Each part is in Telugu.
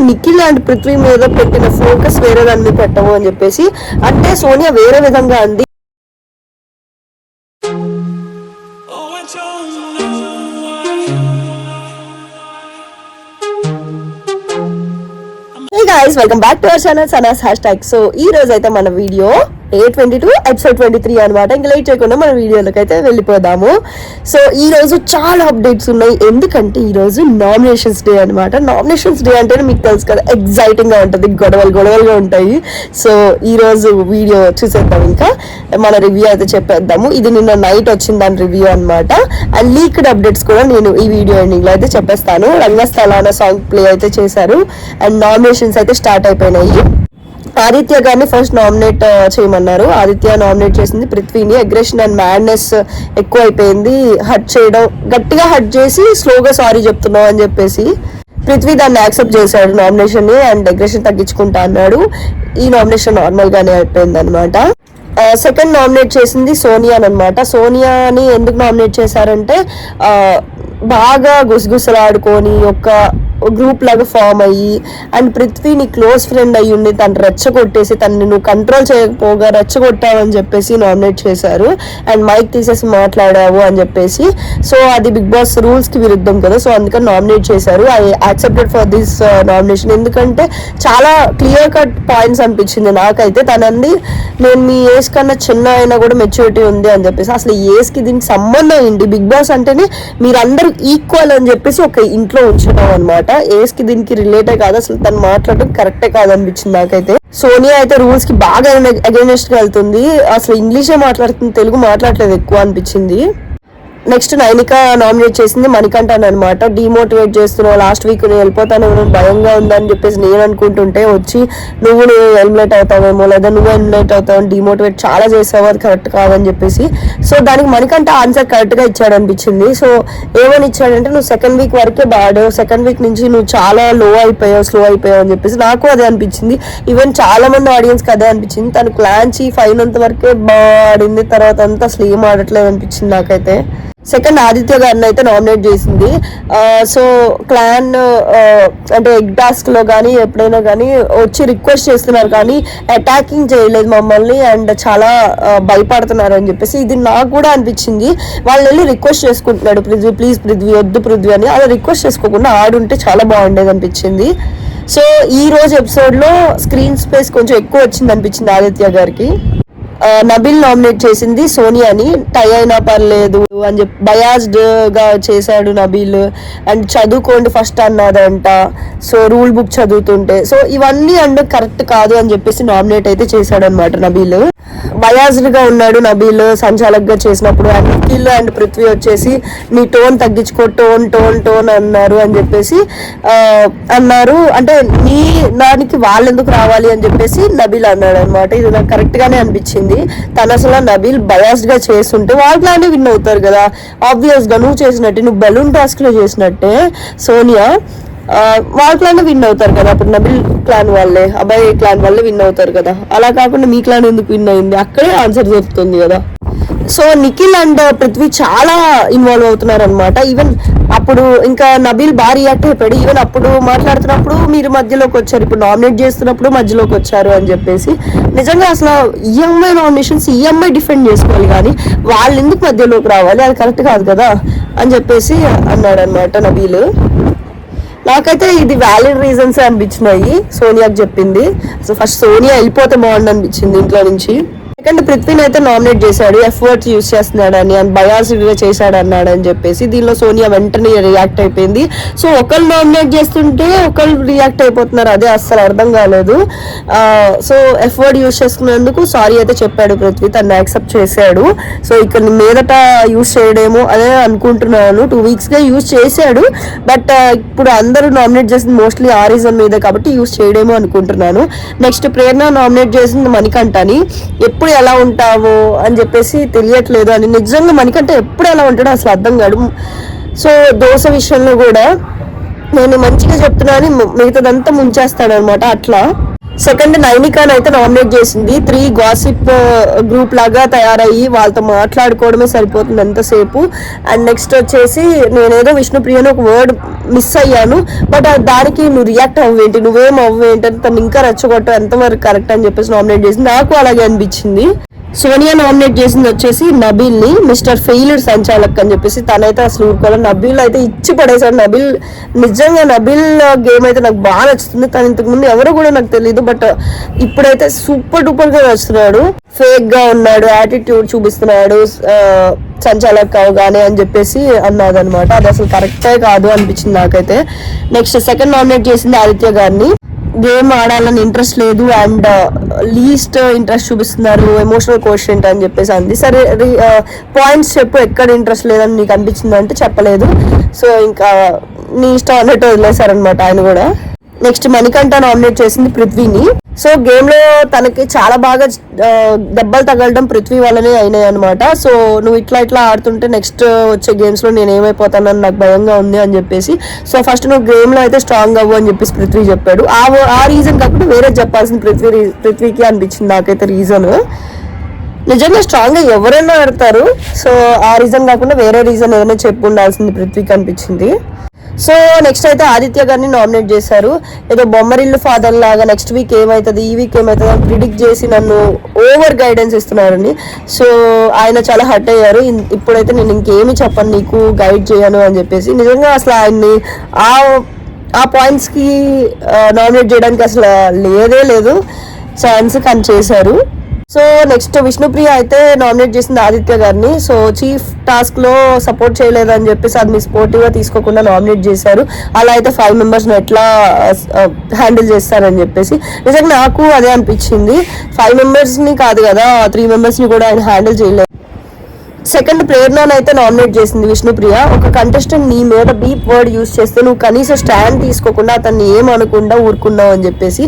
నిఖిల్ అండ్ పృథ్వీ మీద పెట్టిన ఫోకస్ వేరే దాని మీద పెట్టము అని చెప్పేసి, అంటే సోనియా వేరే విధంగా అంది. guys, welcome back to our channel Sana's hashtag. So ఈ రోజు అయితే మన వీడియో A22 ఎపిసోడ్ 23 అనమాట. ఇంకా లేట్ చేయకుండా మన వీడియోలోకి అయితే వెళ్ళిపోదాము. సో ఈ రోజు చాలా అప్డేట్స్ ఉన్నాయి, ఎందుకంటే ఈ రోజు నామినేషన్స్ డే అనమాట. నామినేషన్స్ డే అంటే మీకు తెలుసు కదా, ఎగ్జైటింగ్ గా ఉంటుంది, గొడవలుగా ఉంటాయి. సో ఈ రోజు వీడియో చూసేద్దాం, ఇంకా మన రివ్యూ అయితే చెప్పేద్దాము. ఇది నిన్న నైట్ వచ్చింది దాని రివ్యూ అనమాట. అండ్ లీక్డ్ అప్డేట్స్ కూడా నేను ఈ వీడియో ఎండింగ్ లో అయితే చెప్పేస్తాను. రంగస్థల అనే సాంగ్ ప్లే అయితే చేశారు అండ్ నామినేషన్స్ అయితే స్టార్ట్ అయిపోయినాయి. ఆదిత్య గారిని ఫస్ట్ నామినేట్ చేయమన్నారు. ఆదిత్య నామినేట్ చేసింది పృథ్వీని. అగ్రెషన్ అండ్ మ్యాడ్నెస్ ఎక్కువ అయిపోయింది, హర్ట్ చేయడం, గట్టిగా హర్ట్ చేసి స్లోగా సారీ చెప్తున్నావు అని చెప్పేసి పృథ్వీ దాన్ని యాక్సెప్ట్ చేశాడు నామినేషన్ ని, అండ్ అగ్రెషన్ తగ్గించుకుంటా అన్నాడు. ఈ నామినేషన్ నార్మల్ గానే అయిపోయింది అనమాట. సెకండ్ నామినేట్ చేసింది సోనియా అనమాట. సోనియాని ఎందుకు నామినేట్ చేశారంటే బాగా గుసగుసలాడుకొని ఒక గ్రూప్ లాగా ఫామ్ అయ్యి, అండ్ పృథ్వీని క్లోజ్ ఫ్రెండ్ అయ్యి ఉండి తను రెచ్చగొట్టేసి తనని నువ్వు కంట్రోల్ చేయకపోగా రెచ్చగొట్టావని చెప్పేసి నామినేట్ చేశారు. అండ్ మైక్ తీసేసి మాట్లాడావు అని చెప్పేసి. సో అది బిగ్ బాస్ రూల్స్ కి విరుద్ధం కదా, సో అందుకని నామినేట్ చేశారు. I accepted for this nomination, ఎందుకంటే చాలా క్లియర్ కట్ పాయింట్స్ అనిపించింది నాకైతే. తనంది నేను మీ ఏజ్ కన్నా చిన్న అయినా కూడా మెచ్యూరిటీ ఉంది అని చెప్పేసి. అసలు ఏజ్ కి దీనికి సంబంధం ఏంటి? బిగ్ బాస్ అంటేనే మీరందరూ ఈక్వల్ అని చెప్పేసి ఒక ఇంట్లో ఉంచున్నాం అనమాట. ఏజ్ కి దీనికి రిలేటే కాదు, అసలు తను మాట్లాడటం కరెక్టే కాదనిపించింది నాకైతే. సోనియా అయితే రూల్స్ కి బాగా అగైనెస్ట్ గా వెళ్తుంది, అసలు ఇంగ్లీషే మాట్లాడుతుంది, తెలుగు మాట్లాడలేదు ఎక్కువ అనిపించింది. నెక్స్ట్ నైనిక నామినేట్ చేసింది మణికంఠన్ అనమాట. డిమోటివేట్ చేస్తున్నావు, లాస్ట్ వీక్ నేను వెళ్ళిపోతాను భయంగా ఉందని చెప్పేసి నేను అనుకుంటుంటే వచ్చి నువ్వు ఎలిమినేట్ అవుతావేమో, లేదా నువ్వు ఎలిమినేట్ అవుతావు, డిమోటివేట్ చాలా చేసావు, అది కరెక్ట్ కాదని చెప్పేసి. సో దానికి మణికంఠ ఆన్సర్ కరెక్ట్ గా ఇచ్చాడు అనిపించింది. సో ఏమని ఇచ్చాడంటే, నువ్వు సెకండ్ వీక్ వరకే బాడావు, సెకండ్ వీక్ నుంచి నువ్వు చాలా స్లో అయిపోయావు అని చెప్పేసి. నాకు అదే అనిపించింది, ఈవెన్ చాలా మంది ఆడియన్స్ కి అదే అనిపించింది. తను క్లాన్ చీఫ్ అయినంత వరకే బాడింది, తర్వాత అంతా అసలు ఏం ఆడట్లేదు అనిపించింది నాకైతే. సెకండ్ ఆదిత్య గారిని అయితే నామినేట్ చేసింది. సో క్లాన్ అంటే ఎగ్ టాస్క్ లో కానీ ఎప్పుడైనా కానీ వచ్చి రిక్వెస్ట్ చేస్తున్నారు కానీ అటాకింగ్ చేయలేదు మమ్మల్ని, అండ్ చాలా భయపడుతున్నారు అని చెప్పేసి. ఇది నాకు కూడా అనిపించింది. వాళ్ళు వెళ్ళి రిక్వెస్ట్ చేసుకుంటున్నాడు, పృథ్వీ ప్లీజ్ పృథ్వీ వద్దు పృథ్వీ అని. అలా రిక్వెస్ట్ చేసుకోకుండా ఆడుంటే చాలా బాగుండేది అనిపించింది. సో ఈ రోజు ఎపిసోడ్ లో స్క్రీన్ స్పేస్ కొంచెం ఎక్కువ వచ్చింది అనిపించింది ఆదిత్య గారికి. నబిల్ నామినేట్ చేసింది సోనియాని. టై అయినా పర్లేదు అని చెప్పి బయాస్డ్ గా చేశాడు నబిల్. అండ్ చదువుకోండి ఫస్ట్ అన్నదంట, సో రూల్ బుక్ చదువుతుంటే. సో ఇవన్నీ అండ్ కరెక్ట్ కాదు అని చెప్పేసి నామినేట్ అయితే చేశాడు అనమాట నబిల్. బయాస్డ్ గా ఉన్నాడు నబిల్ సంచాలక్ గా చేసినప్పుడు. అండ్ నిఖిల్ అండ్ పృథ్వీ వచ్చేసి నీ టోన్ తగ్గించుకో, టోన్ అన్నారు అని చెప్పేసి అన్నారు. అంటే నీ దానికి వాళ్ళు ఎందుకు రావాలి అని చెప్పేసి నబిల్ అన్నాడు అనమాట. ఇది నాకు కరెక్ట్ గానే అనిపించింది. తను అసలు నబిల్ బయాస్డ్ గా చేస్తుంటే వాళ్ళనే విన్ అవుతారు కదా, ఆబ్వియస్ గా. నువ్వు చేసినట్టే, నువ్వు బెలూన్ టాస్క్ లో చేసినట్టే సోనియా వాళ్ళ విన్ అవుతారు కదా. అప్పుడు నబిల్ క్లాన్ వాళ్ళే, అబ్బాయి క్లాన్ వాళ్ళే విన్ అవుతారు కదా. అలా కాకుండా మీ క్లాన్ ఎందుకు విన్ అయింది? అక్కడే ఆన్సర్ దొరుకుతుంది కదా. సో నిఖిల్ అండ్ పృథ్వీ చాలా ఇన్వాల్వ్ అవుతున్నారు అనమాట. ఈవెన్ అప్పుడు ఇంకా నబిల్ బాగా రియాక్ట్ అయిపోయాడు. ఈవెన్ అప్పుడు మాట్లాడుతున్నప్పుడు మీరు మధ్యలోకి వచ్చారు, ఇప్పుడు నామినేట్ చేస్తున్నప్పుడు మధ్యలోకి వచ్చారు అని చెప్పేసి. నిజంగా అసలు ఈఎంఐ నామినేషన్స్ ఈఎంఐ డిఫెండ్ చేసుకోవాలి కానీ వాళ్ళు ఎందుకు మధ్యలోకి రావాలి, అది కరెక్ట్ కాదు కదా అని చెప్పేసి అన్నాడు అనమాట నబీల్. నాకైతే ఇది వ్యాలిడ్ రీజన్స్ అనిపించినాయి సోనియాకి చెప్పింది. సో ఫస్ట్ సోనియా వెళ్ళిపోతే బాగుంది అనిపించింది ఇంట్లో నుంచి. సెకండ్ పృథ్వీని అయితే నామినేట్ చేశాడు, ఎఫర్ట్స్ యూజ్ చేస్తున్నాడని, అండ్ బయాస్డ్ గా చేశాడు అన్నాడు అని చెప్పేసి. దీనిలో సోనియా వెంటనే రియాక్ట్ అయిపోయింది. సో ఒకళ్ళు నామినేట్ చేస్తుంటే ఒకళ్ళు రియాక్ట్ అయిపోతున్నారు, అదే అస్సలు అర్థం కాలేదు. సో ఎఫర్ట్ యూజ్ చేసుకున్నందుకు సారీ అయితే చెప్పాడు పృథ్వీ, తను యాక్సెప్ట్ చేశాడు. సో ఇక్కడ మీదట యూజ్ చేయడేమో అదే అనుకుంటున్నాను. 2 weeks గా యూజ్ చేశాడు, బట్ ఇప్పుడు అందరూ నామినేట్ చేసింది మోస్ట్లీ ఆ రీజన్ మీద కాబట్టి యూజ్ చేయడేమో అనుకుంటున్నాను. నెక్స్ట్ ప్రేరణ నామినేట్ చేసింది మణికంఠని. ఎప్పుడు ఎలా ఉంటావు అని చెప్పేసి తెలియట్లేదు అని. నిజంగా మణికంఠ ఎప్పుడు ఎలా ఉంటాడో అసలు అర్థం కాదు. సో దోశ విషయంలో కూడా నేను మంచిగా చెప్తున్నాను, మిగతాదంతా ముంచేస్తాడు అనమాట. అట్లా సెకండ్ నైనికాని అయితే నామినేట్ చేసింది. 3 గాసిప్ గ్రూప్ లాగా తయారయ్యి వాళ్ళతో మాట్లాడుకోవడమే సరిపోతుంది ఎంతసేపు. అండ్ నెక్స్ట్ వచ్చేసి నేనేదో విష్ణుప్రియని ఒక వర్డ్ మిస్ అయ్యాను, బట్ దానికి నువ్వు రియాక్ట్ అవ్వేంటి, నువ్వేం అవ్వేంటి అని తను ఇంకా రెచ్చగొట్ట ఎంతవరకు కరెక్ట్ అని చెప్పేసి నామినేట్ చేసింది. నాకు అలాగే అనిపించింది. సోనియా నామినేట్ చేసింది వచ్చేసి నబీల్ ని, మిస్టర్ ఫెయిల్డ్ సంచాలక్ అని చెప్పేసి. తనైతే అసలు ఊరుకోవాలి. నబీల్ అయితే ఇచ్చి పడేశాడు. నబీల్ నిజంగా నబీల్ గేమ్ అయితే నాకు బాగా నచ్చుతుంది. తను ఇంతకు ముందు ఎవరో కూడా నాకు తెలియదు, బట్ ఇప్పుడైతే సూపర్ డూపర్ గా నచ్చుతున్నాడు. ఫేక్ గా ఉన్నాడు, యాటిట్యూడ్ చూపిస్తున్నాడు సంచాలక్ అవగానే అని చెప్పేసి అన్నదనమాట. అది అసలు కరెక్టే కాదు అనిపించింది నాకైతే. నెక్స్ట్ సెకండ్ నామినేట్ చేసింది ఆదిత్య గారిని. గేమ్ ఆడాలని ఇంట్రెస్ట్ లేదు అండ్ లీస్ట్ ఇంట్రెస్ట్ చూపిస్తున్నారు, ఎమోషనల్ కోషెంట్ అని చెప్పేసి అంది. సరే పాయింట్స్ చెప్పు, ఎక్కడ ఇంట్రెస్ట్ లేదని నీకు అనిపించింది అంటే చెప్పలేదు. సో ఇంకా నీ ఇష్టం అన్నట్టు వదిలేశారనమాట ఆయన కూడా. నెక్స్ట్ మణికంఠ నామినేట్ చేసింది పృథ్వీని. సో గేమ్ లో తనకి చాలా బాగా దెబ్బలు తగలడం పృథ్వీ వల్లనే అయినాయి అనమాట. సో నువ్వు ఇట్లా ఆడుతుంటే నెక్స్ట్ వచ్చే గేమ్స్ లో నేను ఏమైపోతానని నాకు భయంగా ఉంది అని చెప్పేసి. సో ఫస్ట్ నువ్వు గేమ్ లో అయితే స్ట్రాంగ్ అవ్వు అని చెప్పేసి పృథ్వీ చెప్పాడు. ఆ రీజన్ కాకుండా వేరే చెప్పాల్సింది పృథ్వీకి అనిపించింది నాకైతే రీజన్. నిజంగా స్ట్రాంగ్ గా ఎవరైనా ఆడతారు. సో ఆ రీజన్ కాకుండా వేరే రీజన్ ఏదైనా చెప్పు ఉండాల్సింది పృథ్వీకి అనిపించింది. సో నెక్స్ట్ అయితే ఆదిత్య గారిని నామినేట్ చేశారు. ఏదో బొమ్మరిల్లు ఫాదర్ లాగా నెక్స్ట్ వీక్ ఏమవుతుంది, ఈ వీక్ ఏమవుతుంది అని ప్రిడిక్ట్ చేసి నన్ను ఓవర్ గైడెన్స్ ఇస్తున్నారని. సో ఆయన చాలా హర్ట్ అయ్యారు. ఇప్పుడైతే నేను ఇంకేమి చెప్పను, నీకు గైడ్ చేయను అని చెప్పేసి. నిజంగా అసలు ఆయన్ని ఆ పాయింట్స్కి నామినేట్ చేయడానికి అసలు లేదు ఛాన్స్, కానీ చేశారు. సో నెక్స్ట్ విష్ణుప్రియ అయితే నామినేట్ చేసింది ఆదిత్య గారిని. సో చీఫ్ టాస్క్ లో సపోర్ట్ చేయలేదని చెప్పేసి అది స్పోర్టివ్ గా తీసుకోకుండా నామినేట్ చేశారు. అలా అయితే 5 మెంబర్స్ ని ఎట్లా హ్యాండిల్ చేస్తారని చెప్పేసి. నిజంగా నాకు అదే అనిపించింది. 5 మెంబర్స్ ని కాదు కదా, 3 మెంబర్స్ ని కూడా ఆయన హ్యాండిల్ చేయలేదు. సెకండ్ ప్రేరణను అయితే నామినేట్ చేసింది విష్ణుప్రియ. ఒక కంటెస్టెంట్ నీ మీద బీప్ వర్డ్ యూజ్ చేస్తే నువ్వు కనీసం స్టాండ్ తీసుకోకుండా అతన్ని ఏమనకుండా ఊరుకున్నావు అని చెప్పేసి.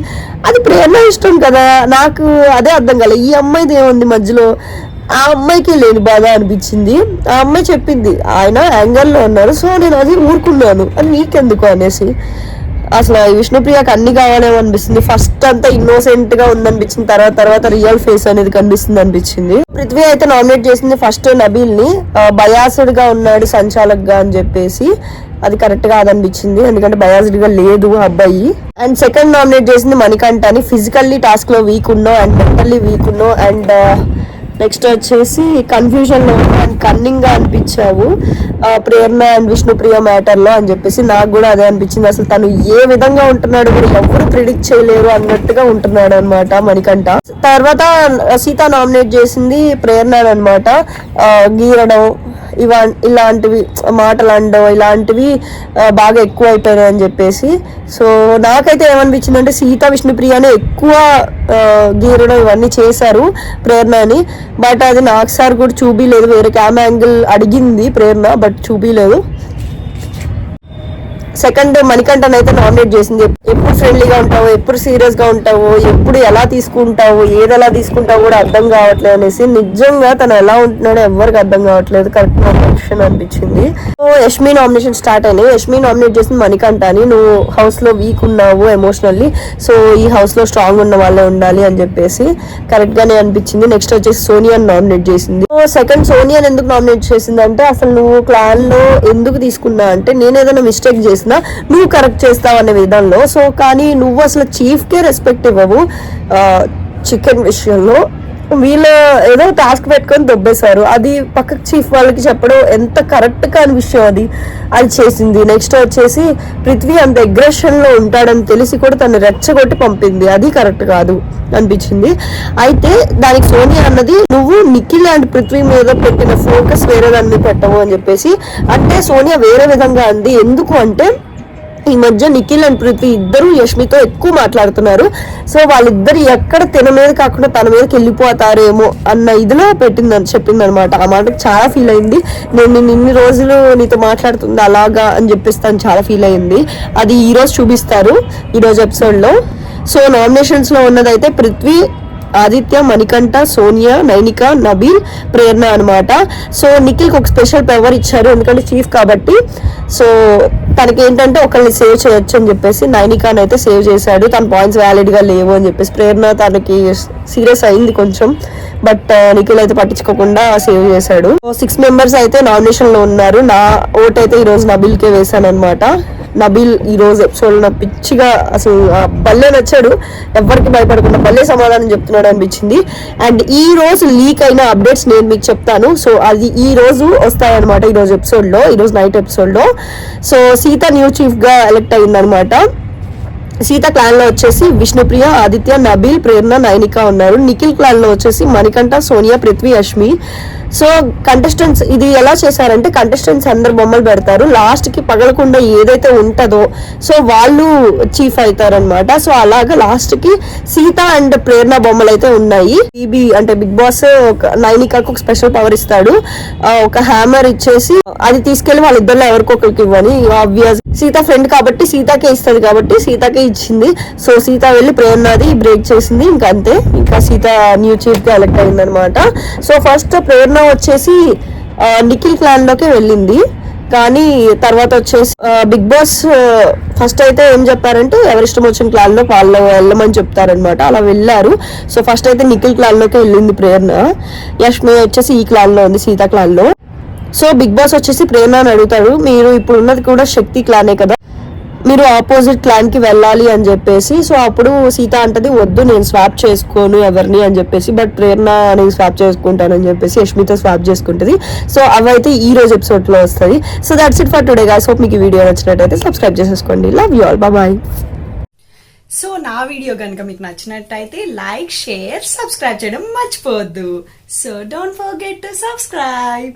అది ప్రేరణ ఇష్టం కదా, నాకు అదే అర్థం కాలేదు. ఈ అమ్మాయిది ఏముంది మధ్యలో, ఆ అమ్మాయికి లేని బాధ అనిపించింది. ఆ అమ్మాయి చెప్పింది ఆయన యాంగల్లో ఉన్నారు, సో నేను అది ఊరుకున్నాను అని నీకెందుకు అనేసి. అసలు విష్ణుప్రియకి అన్ని కావాలేమో అనిపిస్తుంది. ఫస్ట్ అంతా ఇన్నోసెంట్ గా ఉందనిపించింది, తర్వాత రియల్ ఫేస్ అనేది కనిపిస్తుంది అనిపించింది. పృథ్వీ అయితే నామినేట్ చేసింది ఫస్ట్ నబీల్ ని. బయాస్డ్ గా ఉన్నాడు సంచాలక్ గా అని చెప్పేసి. అది కరెక్ట్ గా అనిపించింది, ఎందుకంటే బయాస్డ్ గా లేదు అబ్బాయి. అండ్ సెకండ్ నామినేట్ చేసింది మణికంఠని. ఫిజికల్లీ టాస్క్ లో వీక్ ఉన్నావు అండ్ మెంటల్లీ వీక్ ఉన్నావు అండ్ నెక్స్ట్ వచ్చేసి కన్ఫ్యూజన్ లో అండ్ కన్నింగ్ గా అనిపించావు ప్రేరణ అండ్ విష్ణుప్రియ మ్యాటర్ లో అని చెప్పేసి. నాకు కూడా అదే అనిపించింది. అసలు తను ఏ విధంగా ఉంటున్నాడు కూడా ఎవరు ప్రిడిక్ట్ చేయలేరు అన్నట్టుగా ఉంటున్నాడు అనమాట మణికంఠ. తర్వాత సీత నామినేట్ చేసింది ప్రేరణ అనమాట. గీరడం ఇలాంటివి మాటలు అనడం ఇలాంటివి బాగా ఎక్కువ అయిపోయినాయి అని చెప్పేసి. సో నాకైతే ఏమనిపించింది అంటే సీత విష్ణుప్రియనే ఎక్కువ గీరడం ఇవన్నీ చేశారు ప్రేరణని. బట్ అది నాకు సార్ కూడా చూపిలేదు. వేరే క్యామ్ యాంగిల్ అడిగింది ప్రేరణ, బట్ చూపిలేదు. సెకండ్ మణికంఠన్ అయితే నామినేట్ చేసింది. ఎప్పుడు ఫ్రెండ్లీగా ఉంటావు, ఎప్పుడు సీరియస్ గా ఉంటావు, ఎప్పుడు ఎలా తీసుకుంటావు, ఏది ఎలా తీసుకుంటావు కూడా అర్థం కావట్లేదు అనేసి. నిజంగా తను ఎలా ఉంటున్నాడో ఎవరికి అర్థం కావట్లేదు. కరెక్ట్ నామినేషన్ అనిపించింది. సో యష్మి నామినేషన్ స్టార్ట్ అయినాయి. యష్మి నామినేట్ చేసింది మణికంఠని. నువ్వు హౌస్ లో వీక్ ఉన్నావు ఎమోషనల్లీ, సో ఈ హౌస్ లో స్ట్రాంగ్ ఉన్న వాళ్ళే ఉండాలి అని చెప్పేసి కరెక్ట్ గానే అనిపించింది. నెక్స్ట్ వచ్చేసి సోనియాని నామినేట్ చేసింది. సో సెకండ్ సోనియాని ఎందుకు నామినేట్ చేసింది అంటే అసలు నువ్వు క్లాన్ లో ఎందుకు తీసుకున్నా అంటే నేను ఏదైనా మిస్టేక్ చేసిన నువ్వు కరెక్ట్ చేస్తావు అనే విధంలో. సో కానీ నువ్వు అసలు చీఫ్ కే రెస్పెక్ట్ ఇవ్వవు. చికెన్ విషయంలో వీళ్ళు ఏదో టాస్క్ పెట్టుకొని దొబ్బేశారు. అది పక్కకు చీఫ్ వాళ్ళకి చెప్పడం ఎంత కరెక్ట్ కాని విషయం అది చేసింది. నెక్స్ట్ వచ్చేసి పృథ్వీ అంత అగ్రెషన్ లో ఉంటాడని తెలిసి కూడా తను రెచ్చగొట్టి పంపింది. అది కరెక్ట్ కాదు అనిపించింది. అయితే దానికి సోనియా అన్నది నువ్వు నిఖిల్ అండ్ పృథ్వీ మీద పెట్టిన ఫోకస్ వేరే దాని మీద పెట్టవు అని చెప్పేసి. అంటే సోనియా వేరే విధంగా అంది. ఎందుకు అంటే ఈ మధ్య నిఖిల్ అండ్ పృథ్వీ ఇద్దరు యష్మితో ఎక్కువ మాట్లాడుతున్నారు. సో వాళ్ళిద్దరు ఎక్కడ తిన మీద కాకుండా తన మీదకి వెళ్ళిపోతారేమో అన్న ఇదిలో చెప్పింది అనమాట. ఆ మాటకు చాలా ఫీల్ అయింది. నేను ఇన్ని రోజులు నీతో మాట్లాడుతుంది అలాగా అని చెప్పేసి తను చాలా ఫీల్ అయింది. అది ఈ రోజు చూపిస్తారు, ఈ రోజు ఎపిసోడ్ లో. సో నామినేషన్స్ లో ఉన్నదైతే పృథ్వీ, ఆదిత్య, మణికంఠ, సోనియా, నైనిక, నబీల్, ప్రేరణ అనమాట. సో నిఖిల్కి ఒక స్పెషల్ పవర్ ఇచ్చారు ఎందుకంటే చీఫ్ కాబట్టి. సో తనకి ఏంటంటే ఒకరిని సేవ్ చేయొచ్చు అని చెప్పేసి నైనికాని అయితే సేవ్ చేశాడు. తన పాయింట్స్ వ్యాలిడ్ గా లేవు అని చెప్పేసి. ప్రేరణ తనకి సీరియస్ అయింది కొంచెం, బట్ నిఖిల్ అయితే పట్టించుకోకుండా సేవ్ చేశాడు. 6 మెంబర్స్ అయితే నామినేషన్ లో ఉన్నారు. నా ఓట్ అయితే ఈ రోజు నబీల్ కే వేసాను అనమాట. నబీల్ ఈ రోజు ఎపిసోడ్ లో పిచ్చిగా అసలు భలే నచ్చాడు. ఎవరికి భయపడకుండా భలే సమాధానం చెప్తున్నాడు అనిపించింది. అండ్ ఈ రోజు లీక్ అయిన అప్డేట్స్ నేను మీకు చెప్తాను. సో అది ఈ రోజు వస్తాయన్నమాట. ఈ రోజు ఎపిసోడ్ లో, ఈ రోజు నైట్ ఎపిసోడ్ లో. సో సీత న్యూ చీఫ్ గా ఎలక్ట్ అయిందనమాట. సీత క్లాన్ లో వచ్చేసి విష్ణుప్రియ, ఆదిత్య, నబీల్, ప్రేరణ, నైనిక ఉన్నారు. నిఖిల్ క్లాన్ లో వచ్చేసి మణికంఠ, సోనియా, పృథ్వీ, అశ్మి. సో కంటెస్టెంట్స్ ఇది ఎలా చేశారంటే కంటెస్టెంట్స్ అందరు బొమ్మలు పెడతారు, లాస్ట్ కి పగలకుండా ఏదైతే ఉంటుందో సో వాళ్ళు చీఫ్ అవుతారనమాట. సో అలాగా లాస్ట్ కి సీత అండ్ ప్రేరణ బొమ్మలు అయితే ఉన్నాయి. బీబీ అంటే బిగ్ బాస్ నైనికాకు ఒక స్పెషల్ పవర్ ఇస్తాడు, ఒక హ్యామర్ ఇచ్చేసి అది తీసుకెళ్లి వాళ్ళిద్దరిలో ఎవరికొకరికి ఇవ్వని. ఆబ్వియస్ సీత ఫ్రెండ్ కాబట్టి సీతాకే ఇస్తుంది కాబట్టి సీతాకే ఇచ్చింది. సో సీత వెళ్ళి ప్రేరణది బ్రేక్ చేసింది. ఇంకా అంతే, ఇంకా సీత న్యూ చీఫ్ గా ఎలక్ట్ అయింది అనమాట. సో ఫస్ట్ ప్రేరణ వచ్చేసి నిఖిల్ క్లాన్ లోకి వెళ్ళింది, కానీ తర్వాత వచ్చేసి బిగ్ బాస్ ఫస్ట్ అయితే ఏం చెప్పారంటే ఎవరిష్టం వచ్చిన క్లాన్ లో వాళ్ళు వెళ్ళమని చెప్తారనమాట. అలా వెళ్ళారు. సో ఫస్ట్ అయితే నిఖిల్ క్లాన్ లోకి వెళ్ళింది ప్రేరణ. యష్మి వచ్చేసి ఈ క్లాన్ లో ఉంది, సీత క్లాన్ లో. సో బిగ్ బాస్ వచ్చేసి ప్రేరణ అని అడుగుతారు, మీరు ఇప్పుడు ఉన్నది కూడా శక్తి క్లానే కదా, మీరు ఆపోజిట్ క్లాన్ కి వెళ్ళాలి అని చెప్పేసి. సో అప్పుడు సీత అంటది వద్దు నేను స్వాప్ చేసుకోను ఎవరిని అని చెప్పేసి, బట్ ప్రేరణ నేను స్వాప్ చేసుకుంటానని చెప్పేసి యష్మితో స్వాప్ చేసుకుంటది. సో అవైతే ఈ రోజు ఎపిసోడ్ లో వస్తుంది. So that's it for today guys. Hope మీకు ఈ వీడియో నచ్చినట్టయితే సబ్స్క్రైబ్ చేసేసుకోండి. Love you all, bye. So నా వీడియో కనుక మీకు నచ్చినట్టయితే లైక్, షేర్, సబ్స్క్రైబ్ చేయడం మర్చిపోవద్దు. So don't forget to subscribe.